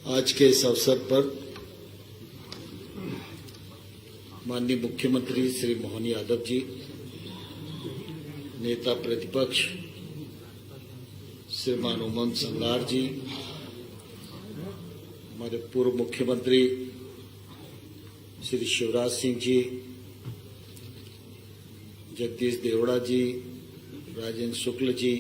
आज के इस अवसर पर माननीय मुख्यमंत्री श्री मोहन यादव जी, नेता प्रतिपक्ष श्रीमान उमंग संगार जी, हमारे पूर्व मुख्यमंत्री श्री शिवराज सिंह जी, जगदीश देवड़ा जी, राजेंद्र शुक्ल जी,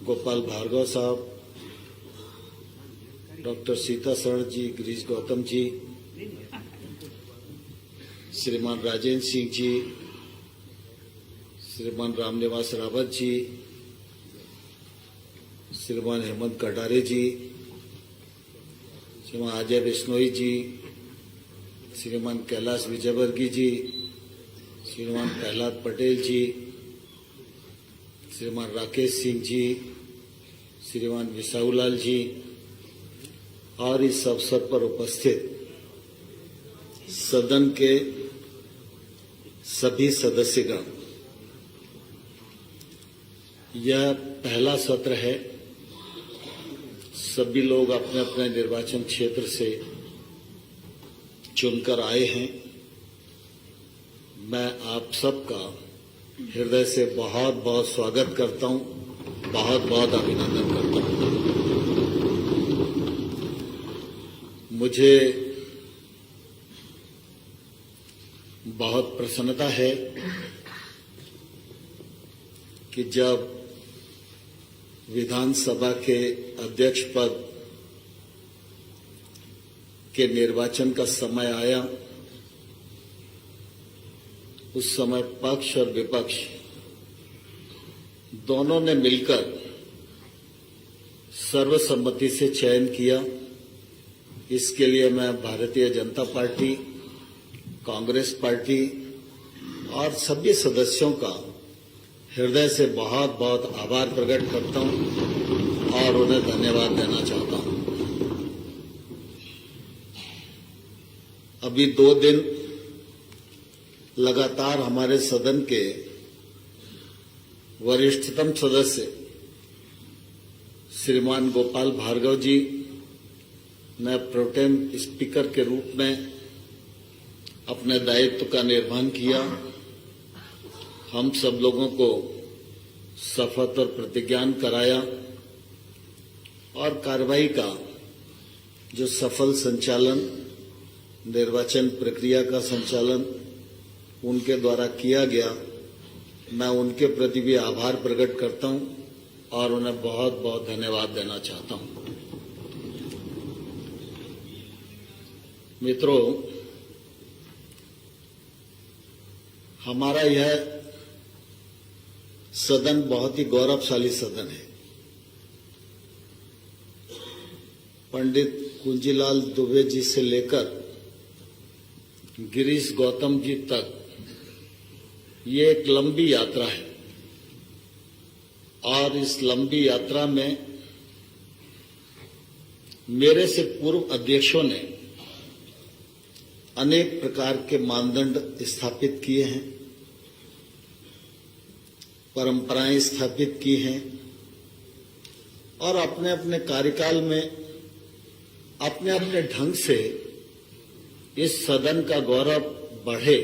गोपाल भार्गव साहब, डॉक्टर सीता सरण जी, गिरीश गौतम जी, श्रीमान राजेंद्र सिंह जी, श्रीमान रामनिवास रावत जी, श्रीमान हेमंत कटारे जी, श्रीमान अजय बिश्नोई जी, श्रीमान कैलाश विजयवर्गीय जी, श्रीमान प्रहलाद पटेल जी, श्रीमान राकेश सिंह जी, श्रीमान विसाऊलाल जी और इस अवसर पर उपस्थित सदन के सभी सदस्यगण, यह पहला सत्र है। सभी लोग अपने अपने निर्वाचन क्षेत्र से चुनकर आए हैं। मैं आप सबका हृदय से बहुत बहुत स्वागत करता हूं, बहुत बहुत अभिनंदन करता हूं। मुझे बहुत प्रसन्नता है कि जब विधानसभा के अध्यक्ष पद के निर्वाचन का समय आया, उस समय पक्ष और विपक्ष दोनों ने मिलकर सर्वसम्मति से चयन किया। इसके लिए मैं भारतीय जनता पार्टी, कांग्रेस पार्टी और सभी सदस्यों का हृदय से बहुत बहुत आभार प्रकट करता हूं और उन्हें धन्यवाद देना चाहता हूं। अभी 2 दिन लगातार हमारे सदन के वरिष्ठतम सदस्य श्रीमान गोपाल भार्गव जी ने प्रोटेम स्पीकर के रूप में अपने दायित्व का निर्वहन किया। हम सब लोगों को शपथ और प्रतिज्ञान कराया और कार्रवाई का जो सफल संचालन, निर्वाचन प्रक्रिया का संचालन उनके द्वारा किया गया, मैं उनके प्रति भी आभार प्रकट करता हूं और उन्हें बहुत बहुत धन्यवाद देना चाहता हूं। मित्रों, हमारा यह सदन बहुत ही गौरवशाली सदन है। पंडित कुंजीलाल दुबे जी से लेकर गिरीश गौतम जी तक ये एक लंबी यात्रा है और इस लंबी यात्रा में मेरे से पूर्व अध्यक्षों ने अनेक प्रकार के मानदंड स्थापित किए हैं, परंपराएं स्थापित की हैं और अपने अपने कार्यकाल में अपने अपने ढंग से इस सदन का गौरव बढ़े,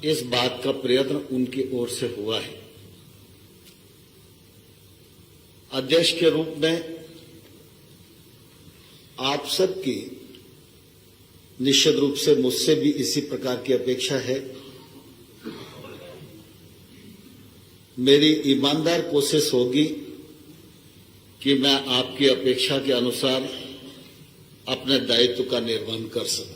इस बात का प्रयत्न उनकी ओर से हुआ है। अध्यक्ष के रूप में आप सबकी निश्चित रूप से मुझसे भी इसी प्रकार की अपेक्षा है। मेरी ईमानदार कोशिश होगी कि मैं आपकी अपेक्षा के अनुसार अपने दायित्व का निर्वहन कर सकूं।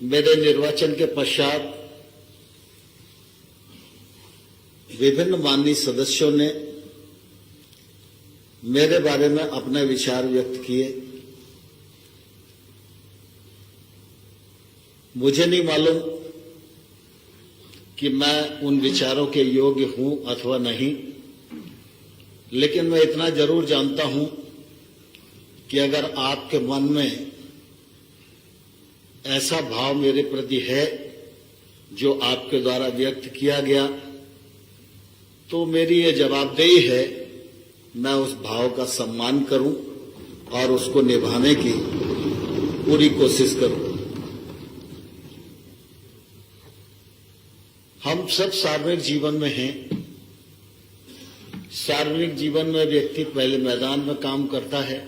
मेरे निर्वाचन के पश्चात विभिन्न माननीय सदस्यों ने मेरे बारे में अपने विचार व्यक्त किए। मुझे नहीं मालूम कि मैं उन विचारों के योग्य हूं अथवा नहीं, लेकिन मैं इतना जरूर जानता हूं कि अगर आपके मन में ऐसा भाव मेरे प्रति है जो आपके द्वारा व्यक्त किया गया, तो मेरी ये जवाबदेही है, मैं उस भाव का सम्मान करूं और उसको निभाने की पूरी कोशिश करूं। हम सब सार्वजनिक जीवन में हैं। सार्वजनिक जीवन में व्यक्ति पहले मैदान में काम करता है,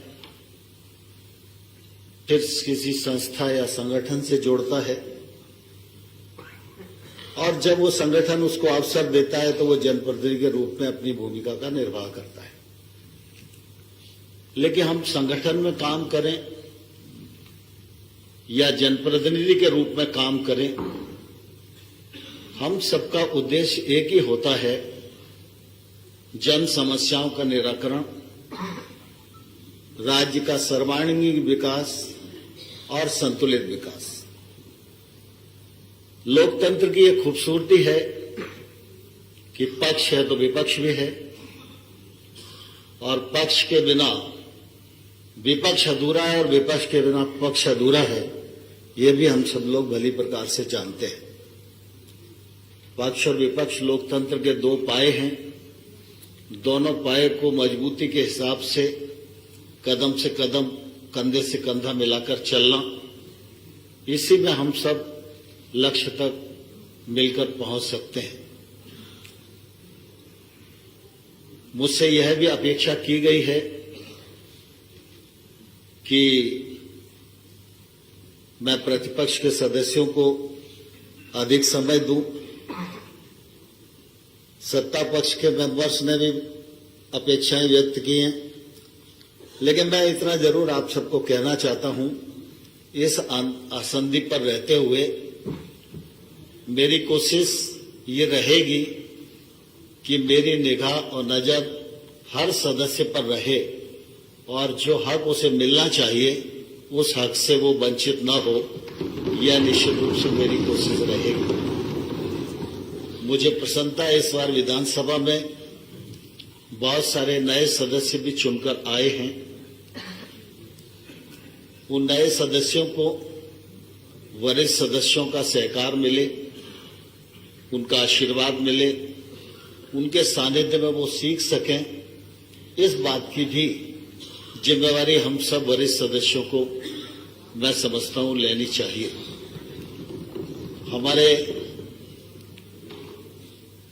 फिर किसी संस्था या संगठन से जोड़ता है, और जब वो संगठन उसको अवसर देता है तो वो जनप्रतिनिधि के रूप में अपनी भूमिका का निर्वाह करता है। लेकिन हम संगठन में काम करें या जनप्रतिनिधि के रूप में काम करें, हम सबका उद्देश्य एक ही होता है, जन समस्याओं का निराकरण, राज्य का सर्वांगीण विकास और संतुलित विकास। लोकतंत्र की एक खूबसूरती है कि पक्ष है तो विपक्ष भी है, और पक्ष के बिना विपक्ष अधूरा है और विपक्ष के बिना पक्ष अधूरा है, ये भी हम सब लोग भली प्रकार से जानते हैं। पक्ष और विपक्ष लोकतंत्र के दो पाए हैं। दोनों पाए को मजबूती के हिसाब से कदम से कदम, कंधे से कंधा मिलाकर चलना, इसी में हम सब लक्ष्य तक मिलकर पहुंच सकते हैं। मुझसे यह भी अपेक्षा की गई है कि मैं प्रतिपक्ष के सदस्यों को अधिक समय दूं। सत्ता पक्ष के मेंबर्स ने भी अपेक्षाएं व्यक्त की हैं, लेकिन मैं इतना जरूर आप सबको कहना चाहता हूं, इस आसंदी पर रहते हुए मेरी कोशिश ये रहेगी कि मेरी निगाह और नजर हर सदस्य पर रहे, और जो हक उसे मिलना चाहिए उस हक से वो वंचित न हो, यह निश्चित रूप से मेरी कोशिश रहेगी। मुझे प्रसन्नता है, इस बार विधानसभा में बहुत सारे नए सदस्य भी चुनकर आए हैं। उन नए सदस्यों को वरिष्ठ सदस्यों का सहकार मिले, उनका आशीर्वाद मिले, उनके सानिध्य में वो सीख सकें, इस बात की भी जिम्मेवारी हम सब वरिष्ठ सदस्यों को मैं समझता हूं लेनी चाहिए। हमारे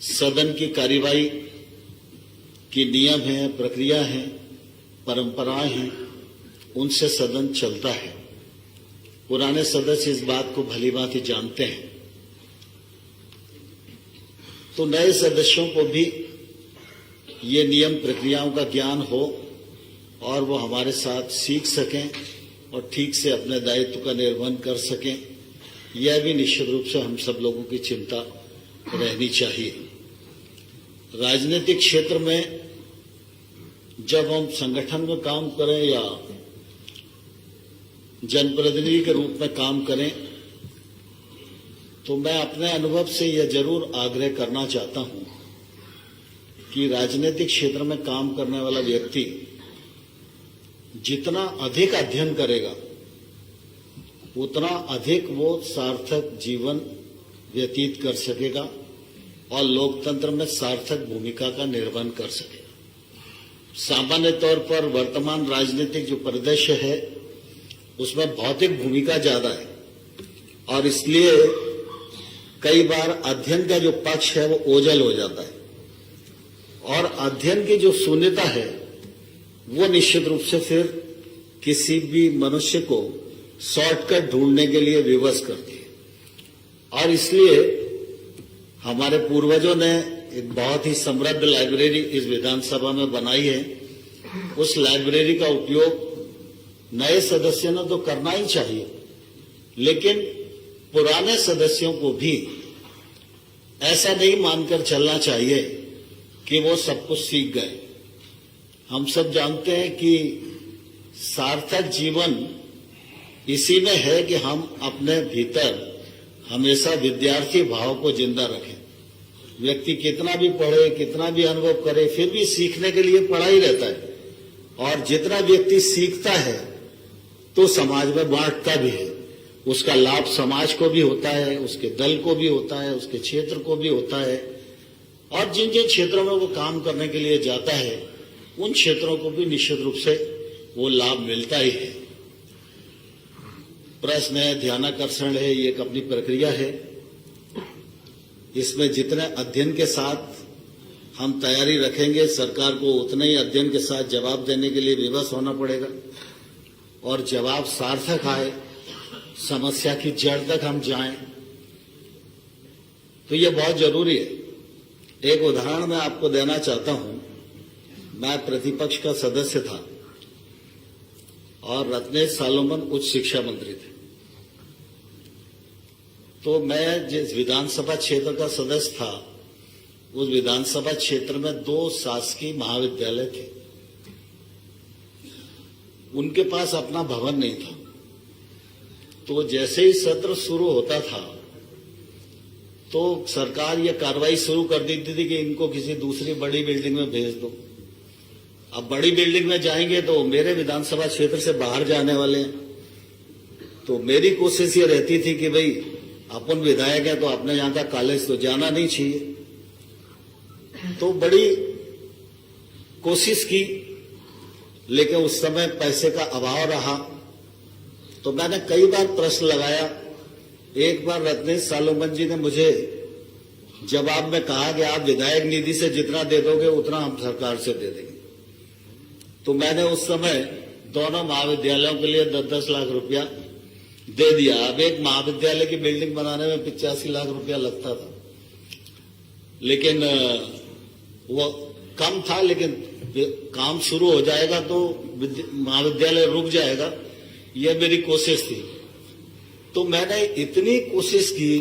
सदन की कार्यवाही की नियम हैं, प्रक्रिया हैं, परंपराएं हैं, उनसे सदन चलता है। पुराने सदस्य इस बात को भलीभांति जानते हैं। तो नए सदस्यों को भी ये नियम प्रक्रियाओं का ज्ञान हो और वो हमारे साथ सीख सकें और ठीक से अपने दायित्व का निर्वहन कर सकें, यह भी निश्चित रूप से हम सब लोगों की चिंता रहनी चाहिए। राजनीतिक क्षेत्र में जब हम संगठन में काम करें या जनप्रतिनिधि के रूप में काम करें, तो मैं अपने अनुभव से यह जरूर आग्रह करना चाहता हूं कि राजनीतिक क्षेत्र में काम करने वाला व्यक्ति जितना अधिक अध्ययन करेगा, उतना अधिक वो सार्थक जीवन व्यतीत कर सकेगा और लोकतंत्र में सार्थक भूमिका का निर्वहन कर सकेगा। सामान्य तौर पर वर्तमान राजनीतिक जो परिदृश्य है, उसमें भौतिक भूमिका ज्यादा है, और इसलिए कई बार अध्ययन का जो पक्ष है वो ओझल हो जाता है, और अध्ययन की जो शून्यता है वो निश्चित रूप से फिर किसी भी मनुष्य को शॉर्टकट ढूंढने के लिए विवश करती है। और इसलिए हमारे पूर्वजों ने एक बहुत ही समृद्ध लाइब्रेरी इस विधानसभा में बनाई है। उस लाइब्रेरी का उपयोग नए सदस्यों ने तो करना ही चाहिए, लेकिन पुराने सदस्यों को भी ऐसा नहीं मानकर चलना चाहिए कि वो सब कुछ सीख गए। हम सब जानते हैं कि सार्थक जीवन इसी में है कि हम अपने भीतर हमेशा विद्यार्थी भाव को जिंदा रखें। व्यक्ति कितना भी पढ़े, कितना भी अनुभव करे, फिर भी सीखने के लिए पढ़ा ही रहता है, और जितना व्यक्ति सीखता है तो समाज में बांटता भी है। उसका लाभ समाज को भी होता है, उसके दल को भी होता है, उसके क्षेत्र को भी होता है, और जिन जिन क्षेत्रों में वो काम करने के लिए जाता है उन क्षेत्रों को भी निश्चित रूप से वो लाभ मिलता ही है। प्रश्न है, ध्यानाकर्षण है, ये एक अपनी प्रक्रिया है। इसमें जितने अध्ययन के साथ हम तैयारी रखेंगे, सरकार को उतने ही अध्ययन के साथ जवाब देने के लिए विवश होना पड़ेगा और जवाब सार्थक आए, समस्या की जड़ तक हम जाएं, तो ये बहुत जरूरी है। एक उदाहरण मैं आपको देना चाहता हूं। मैं प्रतिपक्ष का सदस्य था और रत्नेश सालोमन उच्च शिक्षा मंत्री थे। तो मैं जिस विधानसभा क्षेत्र का सदस्य था, उस विधानसभा क्षेत्र में 2 शासकीय महाविद्यालय थे। उनके पास अपना भवन नहीं था। तो जैसे ही सत्र शुरू होता था तो सरकार ये कार्रवाई शुरू कर देती थी कि इनको किसी दूसरी बड़ी बिल्डिंग में भेज दो। अब बड़ी बिल्डिंग में जाएंगे तो मेरे विधानसभा क्षेत्र से बाहर जाने वाले हैं। तो मेरी कोशिश ये रहती थी कि भाई अपन विधायक है तो अपने यहां का कॉलेज तो जाना नहीं चाहिए। तो बड़ी कोशिश की, लेकिन उस समय पैसे का अभाव रहा। तो मैंने कई बार प्रश्न लगाया। एक बार रत्नेश सालोमन जी ने मुझे जवाब में कहा कि आप विधायक निधि से जितना दे दोगे उतना हम सरकार से दे देंगे। तो मैंने उस समय दोनों महाविद्यालयों के लिए 10-10 लाख रुपया दे दिया। अब एक महाविद्यालय की बिल्डिंग बनाने में 85 लाख रुपया लगता था, लेकिन वो कम था। लेकिन काम शुरू हो जाएगा तो महाविद्यालय रुक जाएगा, यह मेरी कोशिश थी। तो मैंने इतनी कोशिश की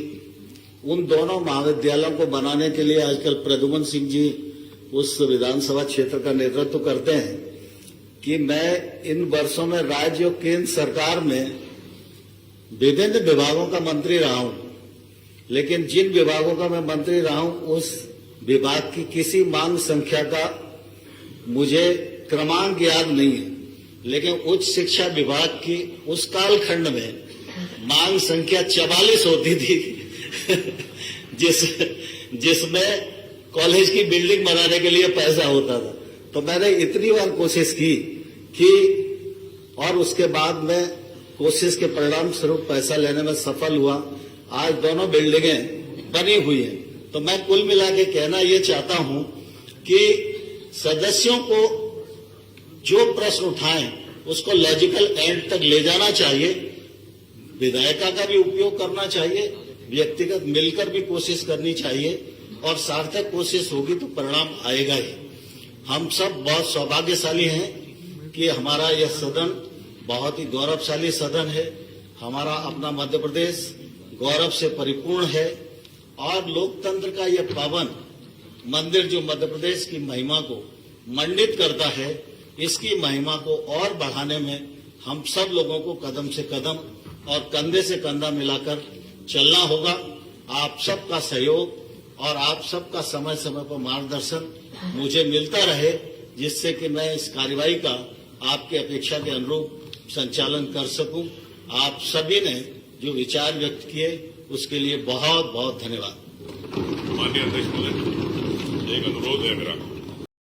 उन दोनों महाविद्यालयों को बनाने के लिए। आजकल प्रद्युमन सिंह जी उस विधानसभा क्षेत्र का नेतृत्व करते हैं कि मैं इन वर्षों में राज्य और केंद्र सरकार में विभिन्न विभागों का मंत्री रहा हूं, लेकिन जिन विभागों का मैं मंत्री रहा हूं उस विभाग की किसी मांग संख्या का मुझे क्रमांक याद नहीं है। लेकिन उच्च शिक्षा विभाग की उस कालखंड में मांग संख्या 44 होती थी जिसमें कॉलेज की बिल्डिंग बनाने के लिए पैसा होता था। तो मैंने इतनी बार कोशिश की कि और उसके बाद में कोशिश के परिणाम स्वरूप पैसा लेने में सफल हुआ। आज दोनों बिल्डिंगें बनी हुई हैं। तो मैं कुल मिला के कहना ये चाहता हूं कि सदस्यों को जो प्रश्न उठाएं उसको लॉजिकल एंड तक ले जाना चाहिए। विधायिका का भी उपयोग करना चाहिए, व्यक्तिगत मिलकर भी कोशिश करनी चाहिए और सार्थक कोशिश होगी तो परिणाम आएगा ही। हम सब बहुत सौभाग्यशाली हैं कि हमारा यह सदन बहुत ही गौरवशाली सदन है। हमारा अपना मध्य प्रदेश गौरव से परिपूर्ण है और लोकतंत्र का यह पावन मंदिर जो मध्य प्रदेश की महिमा को मंडित करता है, इसकी महिमा को और बढ़ाने में हम सब लोगों को कदम से कदम और कंधे से कंधा मिलाकर चलना होगा। आप सबका सहयोग और आप सबका समय समय पर मार्गदर्शन मुझे मिलता रहे, जिससे कि मैं इस कार्यवाही का आपकी अपेक्षा के अनुरूप संचालन कर सकूं। आप सभी ने जो विचार व्यक्त किए उसके लिए बहुत बहुत धन्यवाद। माननीय अध्यक्ष महोदय, एक अनुरोध है मेरा।